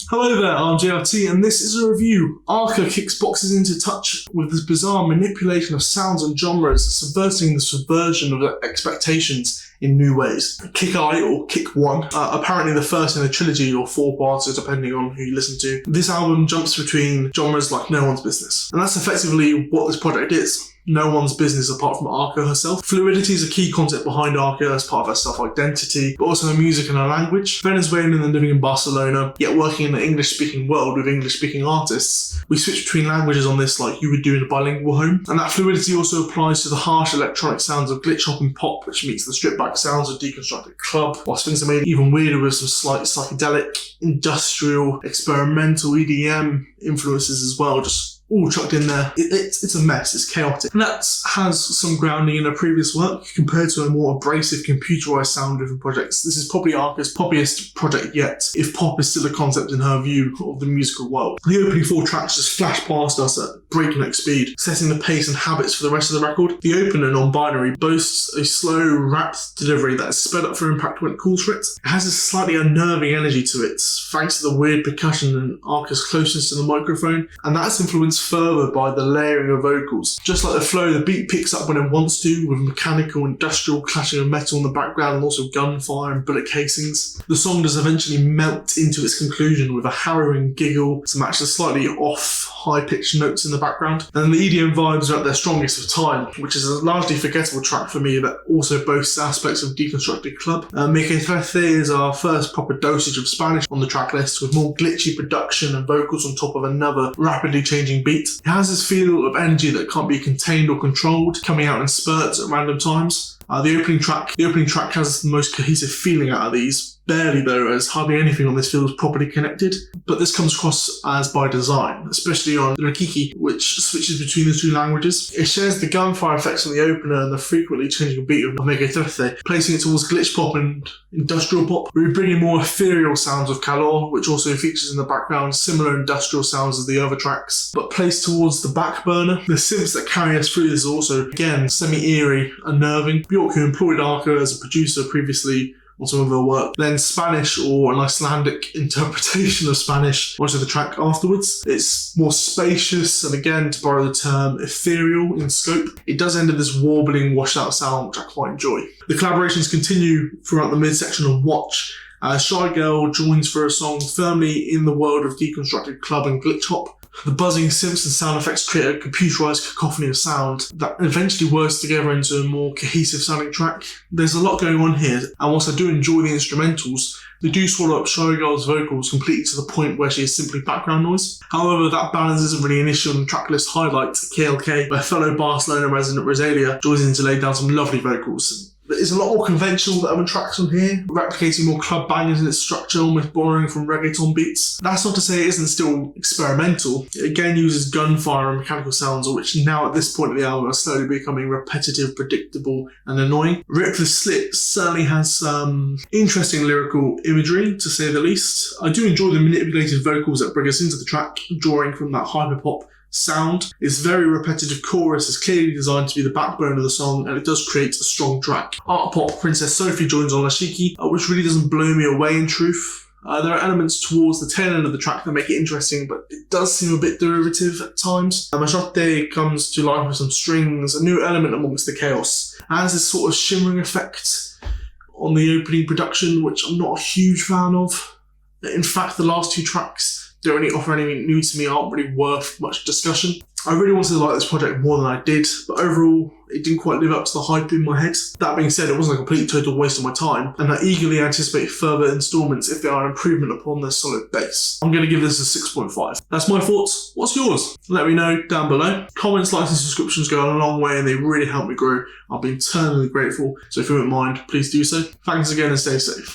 Hello there, I'm JRT and this is a review. Arca kicks boxes into touch with this bizarre manipulation of sounds and genres, subverting the subversion of expectations in new ways. KiCk or KiCk 1, apparently the first in a trilogy or 4 parts, depending on who you listen to. This album jumps between genres like no one's business. And that's effectively what this project is. No one's business apart from Arca herself. Fluidity is a key concept behind Arca as part of her self-identity, but also her music and her language. Venezuelan and living in Barcelona, yet working in the English-speaking world with English-speaking artists. We switch between languages on this like you would do in a bilingual home. And that fluidity also applies to the harsh electronic sounds of glitch hop and pop, which meets the stripped-back sounds of deconstructed club, whilst things are made even weirder with some slight psychedelic, industrial, experimental EDM influences as well, just all chucked in there. It's a mess, it's chaotic. And that has some grounding in her previous work compared to a more abrasive computerized sound-driven projects. This is probably Arca's poppiest project yet, if pop is still a concept in her view of the musical world. The opening 4 tracks just flash past us at breakneck speed, setting the pace and habits for the rest of the record. The opener, Nonbinary, boasts a slow, rapt delivery that is sped up for impact when it calls for it. It has a slightly unnerving energy to it, thanks to the weird percussion and Arca's closeness to the microphone, and that's influenced further by the layering of vocals. Just like the flow, the beat picks up when it wants to, with mechanical, industrial clashing of metal in the background and also gunfire and bullet casings. The song does eventually melt into its conclusion with a harrowing giggle to match the slightly off, high-pitched notes in the background. And the EDM vibes are at their strongest of time, which is a largely forgettable track for me that also boasts aspects of deconstructed club. Mequetrefe is our first proper dosage of Spanish on the track list, with more glitchy production and vocals on top of another rapidly changing beat. It has this feel of energy that can't be contained or controlled, coming out in spurts at random times. The opening track has the most cohesive feeling out of these. Barely though, as hardly anything on this feels properly connected, but this comes across as by design, especially on Riquiquí, which switches between the 2 languages. It shares the gunfire effects on the opener and the frequently changing beat of Mequetrefe, placing it towards glitch pop and industrial pop. We bring in more ethereal sounds of Calor, which also features in the background similar industrial sounds as the other tracks, but placed towards the back burner. The synths that carry us through this are also, again, semi-eerie, unnerving. Bjork, who employed Arca as a producer previously on some of her work, then Spanish or an Icelandic interpretation of Spanish onto the track afterwards. It's more spacious and, again, to borrow the term, ethereal in scope. It does end in this warbling, washed out sound, which I quite enjoy. The collaborations continue throughout the midsection of Watch. Shy Girl joins for a song firmly in the world of deconstructed club and glitch hop. The buzzing synths and sound effects create a computerized cacophony of sound that eventually works together into a more cohesive sounding track. There's a lot going on here, and whilst I do enjoy the instrumentals, they do swallow up Shy Girl's vocals completely to the point where she is simply background noise. However, that balance isn't really an issue on the tracklist highlight, KLK, where fellow Barcelona resident Rosalia joins in to lay down some lovely vocals. It's a lot more conventional than other tracks on here, replicating more club bangers in its structure, almost borrowing from reggaeton beats. That's not to say it isn't still experimental. It again uses gunfire and mechanical sounds, which now at this point of the album are slowly becoming repetitive, predictable and annoying. Rip the Slit certainly has some interesting lyrical imagery, to say the least. I do enjoy the manipulated vocals that bring us into the track, drawing from that hyperpop sound. Its very repetitive chorus is clearly designed to be the backbone of the song, and it does create a strong track. Art pop Princess Sophie joins on Chíqui, which really doesn't blow me away in truth. There are elements towards the tail end of the track that make it interesting, but it does seem a bit derivative at times. Machote comes to life with some strings, a new element amongst the chaos. It has this sort of shimmering effect on the opening production, which I'm not a huge fan of. In fact, the last 2 tracks don't really offer anything new to me, aren't really worth much discussion. I really wanted to like this project more than I did, but overall, it didn't quite live up to the hype in my head. That being said, it wasn't a complete total waste of my time, and I eagerly anticipate further installments if they are an improvement upon their solid base. I'm going to give this a 6.5. That's my thoughts. What's yours? Let me know down below. Comments, likes and subscriptions go a long way and they really help me grow. I'll be eternally grateful, so if you wouldn't mind, please do so. Thanks again and stay safe.